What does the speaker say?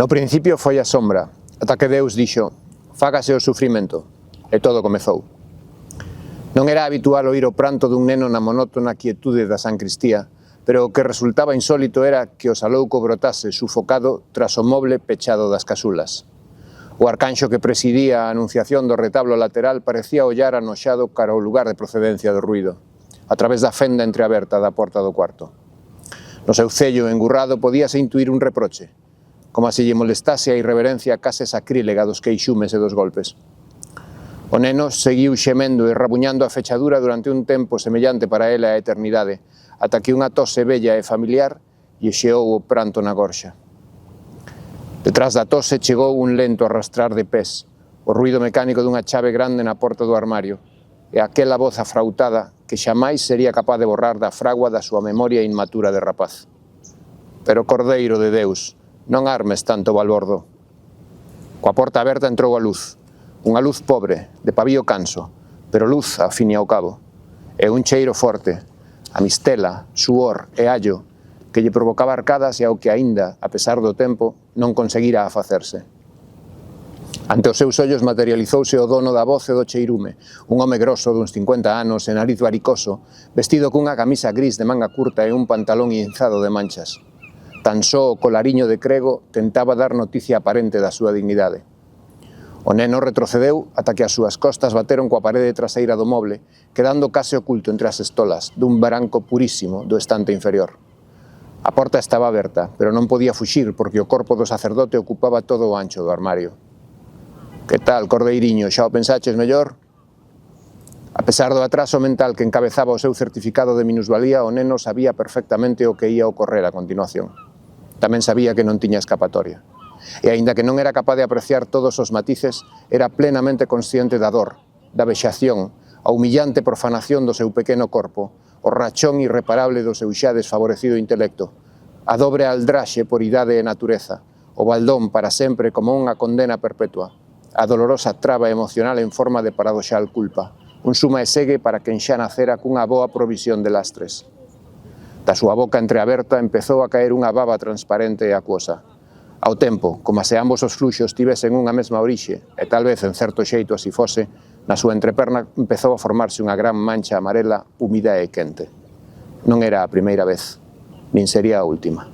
No principio foi a sombra, ata que Deus dixo, fágase o sufrimento, e todo comezou. Non era habitual oír o pranto dun neno na monótona quietude da sancristía, pero o que resultaba insólito era que o salouco brotase sufocado tras o moble pechado das casulas. O arcanxo que presidía a anunciación do retablo lateral parecía ollar anoxado cara ao lugar de procedencia do ruído, a través da fenda entreaberta da porta do cuarto. No seu cello engurrado podíase intuir un reproche, como se lle molestase a irreverencia case sacrílega dos queixumes e dos golpes. O neno seguiu xemendo e rabuñando a fechadura durante un tempo semellante para ela a eternidade, ata que unha tose bella e familiar lle xeou o pranto na gorxa. Detrás da tose chegou un lento arrastrar de pés, o ruído mecánico dunha chave grande na porta do armario, e aquela voz afrautada que xamais sería capaz de borrar da fragua da súa memoria inmatura de rapaz. Pero, Cordeiro de Deus, non armes tanto balbordo. Coa porta aberta entrou a luz, unha luz pobre, de pavío canso, pero luz a fin e ao cabo, e un cheiro forte, a mistela, suor e allo, que lle provocaba arcadas e ao que aínda, a pesar do tempo, non conseguira afacerse. Ante os seus ollos materializouse o dono da voz e do cheirume, un home grosso duns 50 anos e nariz varicoso, vestido cunha camisa gris de manga curta e un pantalón inzado de manchas. Tan só o colariño de crego tentaba dar noticia aparente da súa dignidade. O neno retrocedeu ata que as súas costas bateron coa parede traseira do moble, quedando case oculto entre as estolas dun branco purísimo do estante inferior. A porta estaba aberta, pero non podía fuxir porque o corpo do sacerdote ocupaba todo o ancho do armario. Que tal, Cordeiriño, xa o pensaches mellor? A pesar do atraso mental que encabezaba o seu certificado de minusvalía, o neno sabía perfectamente o que ia ocorrer a continuación. Tamén sabía que non tiña escapatoria. E aínda que non era capaz de apreciar todos os matices, era plenamente consciente da dor, da vexación, a humillante profanación do seu pequeno corpo, o rachón irreparable do seu xa desfavorecido intelecto, a dobre aldraxe por idade e natureza, o baldón para sempre como unha condena perpetua, a dolorosa traba emocional en forma de paradoxal culpa, un suma e segue para quen xa nacera cunha boa provisión de lastres. Da súa boca entreaberta empezou a caer unha baba transparente e acuosa. Ao tempo, como se ambos os fluxos tivesen unha mesma orixe, e tal vez en certo xeito así fose, na súa entreperna empezou a formarse unha gran mancha amarela, húmida e quente. Non era a primeira vez, nin sería a última.